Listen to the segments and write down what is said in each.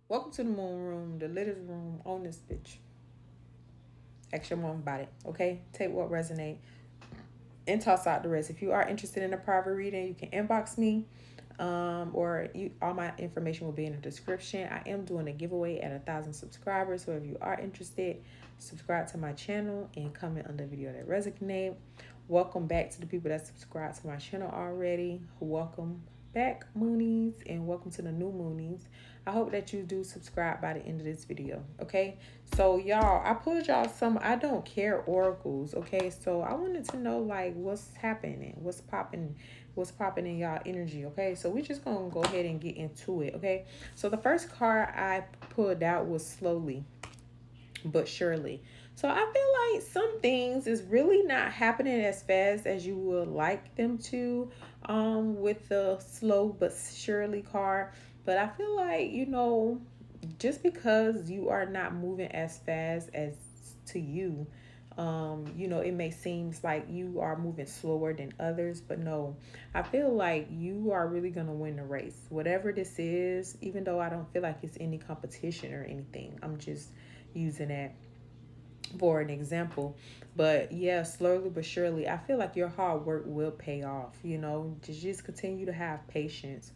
Welcome to the moon room, the littest room on this bitch. Ask your mom about it, okay? Take what resonate and toss out the rest. If you are interested in a private reading, you can inbox me, all my information will be in the description. I am doing a giveaway at 1,000 subscribers, so if you are interested, subscribe to my channel and comment on the video that resonate. Welcome back to the people that subscribe to my channel already. Welcome back, Moonies, and welcome to the new Moonies. I hope that you do subscribe by the end of this video, okay? So y'all, I pulled y'all some I don't care oracles, okay? So I wanted to know like what's happening, what's popping in y'all energy, okay? So we just gonna go ahead and get into it, okay? So the first card I pulled out was slowly but surely. So I feel like some things is really not happening as fast as you would like them to, with the slow but surely card. But I feel like, just because you are not moving as fast as to you, it may seem like you are moving slower than others, but no, I feel like you are really gonna win the race, whatever this is. Even though I don't feel like it's any competition or anything, I'm just using that for an example. But yeah, slowly but surely, I feel like your hard work will pay off. Just continue to have patience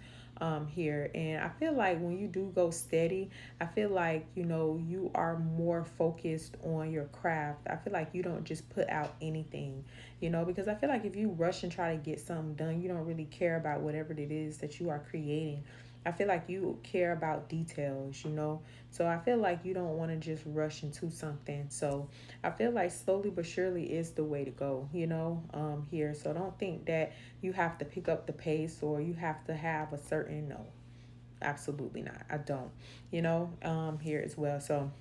here. And I feel like when you do go steady, I feel like you are more focused on your craft. I feel like you don't just put out anything, because I feel like if you rush and try to get something done, you don't really care about whatever it is that you are creating. I feel like you care about details. So I feel like you don't want to just rush into something. So I feel like slowly but surely is the way to go, here. So don't think that you have to pick up the pace or you have to have a certain, no, absolutely not. I don't, here as well. So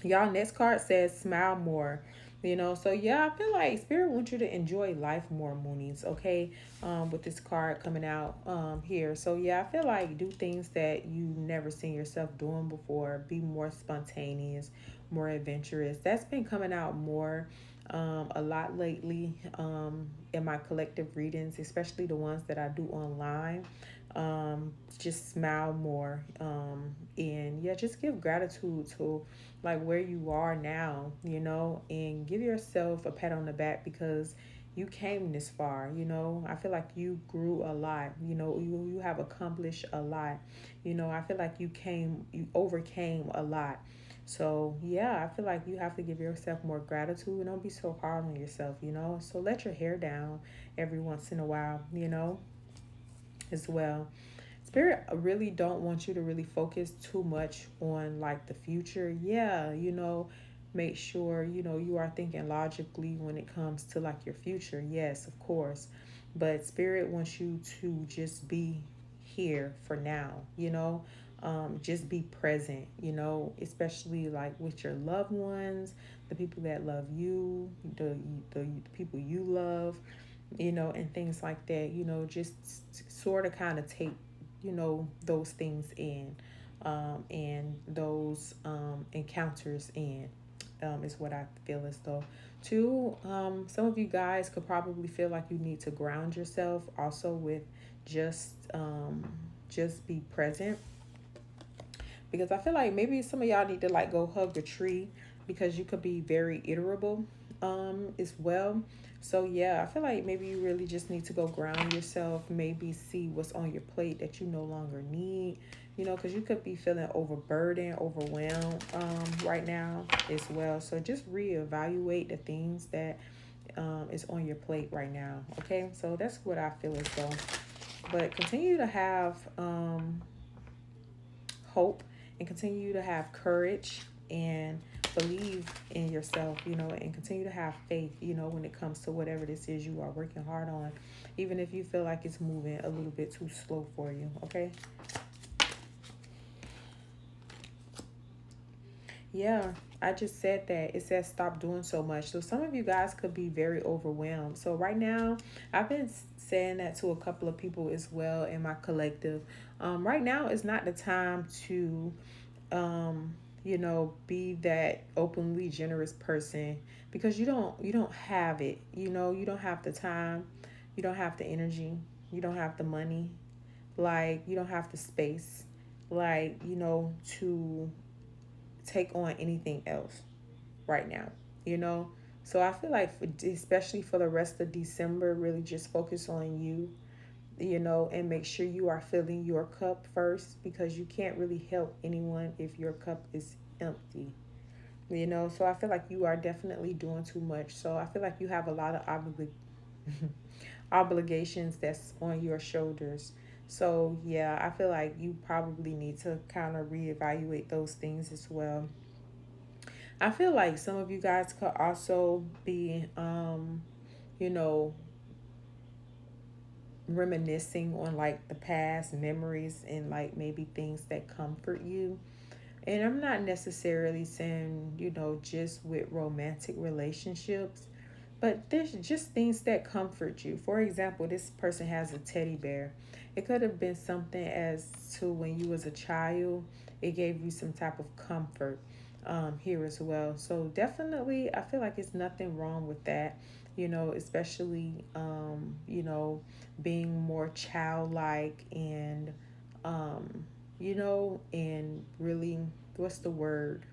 y'all, next card says smile more. So yeah, I feel like spirit wants you to enjoy life more, Moonies, okay? With this card coming out here. So yeah, I feel like do things that you never seen yourself doing before. Be more spontaneous, more adventurous. That's been coming out more a lot lately in my collective readings, especially the ones that I do online. Just smile more, and yeah, just give gratitude to like where you are now, and give yourself a pat on the back because you came this far. I feel like you grew a lot. You have accomplished a lot. I feel like you overcame a lot. So yeah, I feel like you have to give yourself more gratitude and don't be so hard on yourself. So let your hair down every once in a while, as well. Spirit really don't want you to really focus too much on like the future. Yeah, make sure you are thinking logically when it comes to like your future. Yes, of course. But spirit wants you to just be here for now, just be present, especially like with your loved ones, the people that love you, the people you love, and things like that. Just sort of kind of take, those things in, and those encounters in, is what I feel as though. Two, some of you guys could probably feel like you need to ground yourself also with just just be present, because I feel like maybe some of y'all need to like go hug a tree because you could be very irritable as well. So yeah, I feel like maybe you really just need to go ground yourself, maybe see what's on your plate that you no longer need, because you could be feeling overburdened, overwhelmed right now as well. So just reevaluate the things that is on your plate right now. Okay, so that's what I feel as though. But continue to have hope and continue to have courage and believe in yourself, and continue to have faith, when it comes to whatever this is you are working hard on, even if you feel like it's moving a little bit too slow for you, okay? Yeah, I just said that. It says stop doing so much. So some of you guys could be very overwhelmed. So right now, I've been saying that to a couple of people as well in my collective. Right now is not the time to be that openly generous person, because you don't have it. You don't have the time, you don't have the energy, you don't have the money, like you don't have the space. like, to take on anything else right now, you know? So I feel like, especially for the rest of December, really just focus on you, and make sure you are filling your cup first, because you can't really help anyone if your cup is empty. So I feel like you are definitely doing too much. So I feel like you have a lot of obligations that's on your shoulders. So yeah, I feel like you probably need to kind of reevaluate those things as well. I feel like some of you guys could also be, you know, reminiscing on like the past memories and like maybe things that comfort you. And I'm not necessarily saying, just with romantic relationships, but there's just things that comfort you. For example, this person has a teddy bear. It could have been something as to when you was a child, it gave you some type of comfort, here as well. So definitely, I feel like it's nothing wrong with that. Especially, being more childlike and, and really, what's the word?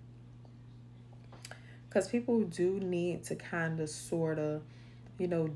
Because people do need to kind of sort of,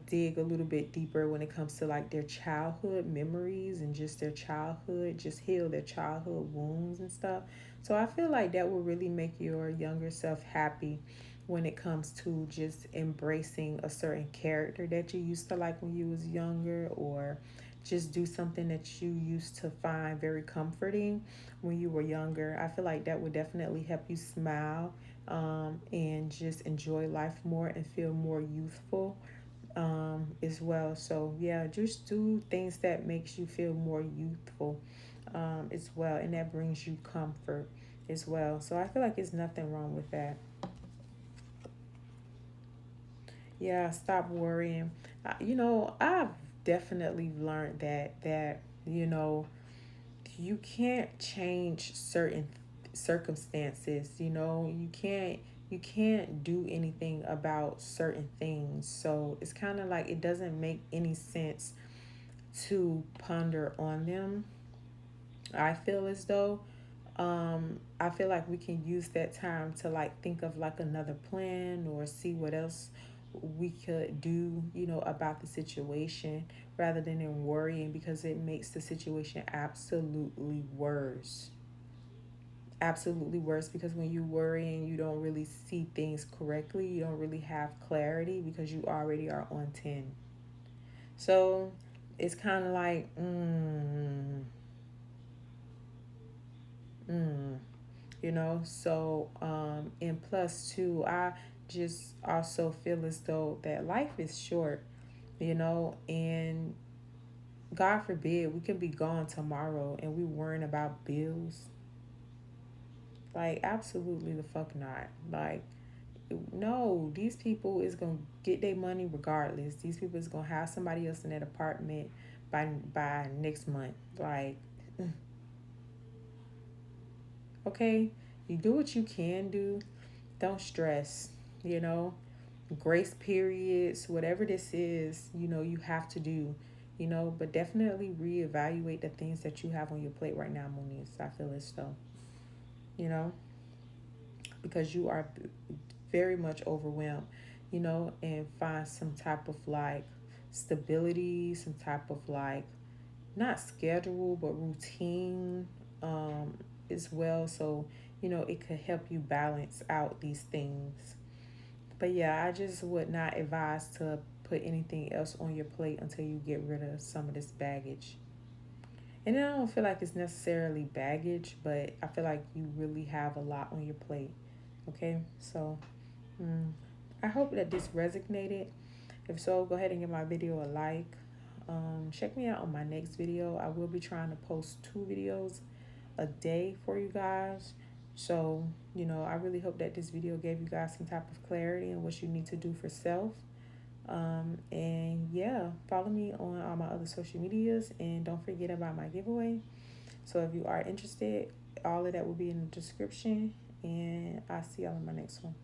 dig a little bit deeper when it comes to like their childhood memories and just their childhood, just heal their childhood wounds and stuff. So I feel like that will really make your younger self happy when it comes to just embracing a certain character that you used to like when you was younger, or just do something that you used to find very comforting when you were younger. I feel like that would definitely help you smile, and just enjoy life more and feel more youthful, as well. So yeah, just do things that makes you feel more youthful, as well, and that brings you comfort as well. So I feel like there's nothing wrong with that. Yeah, stop worrying. I've definitely learned that you can't change certain circumstances. You can't do anything about certain things. So it's kind of like it doesn't make any sense to ponder on them. I feel as though, I feel like we can use that time to like think of like another plan or see what else we could do, about the situation, rather than in worrying, because it makes the situation absolutely worse. Absolutely worse, because when you worry and you don't really see things correctly, you don't really have clarity because you already are on 10. So it's kind of like, mm, so, and plus two, I just also feel as though that life is short, and God forbid we can be gone tomorrow and we worrying about bills. Like, absolutely the fuck not. Like, no, these people is gonna get their money regardless. These people is gonna have somebody else in that apartment by next month. Like, okay, you do what you can do. Don't stress. You know, grace periods, whatever this is, you have to do. But definitely reevaluate the things that you have on your plate right now, Moniz. I feel as though, you know, because you are very much overwhelmed, and find some type of like stability, some type of like, not schedule, but routine, um, as well. So, it could help you balance out these things. But yeah, I just would not advise to put anything else on your plate until you get rid of some of this baggage. And I don't feel like it's necessarily baggage, but I feel like you really have a lot on your plate. Okay, so, mm, I hope that this resonated. If so, go ahead and give my video a like. Check me out on my next video. I will be trying to post 2 videos a day for you guys. So, I really hope that this video gave you guys some type of clarity on what you need to do for self. And yeah, follow me on all my other social medias, and don't forget about my giveaway. So if you are interested, all of that will be in the description, and I'll see y'all in my next one.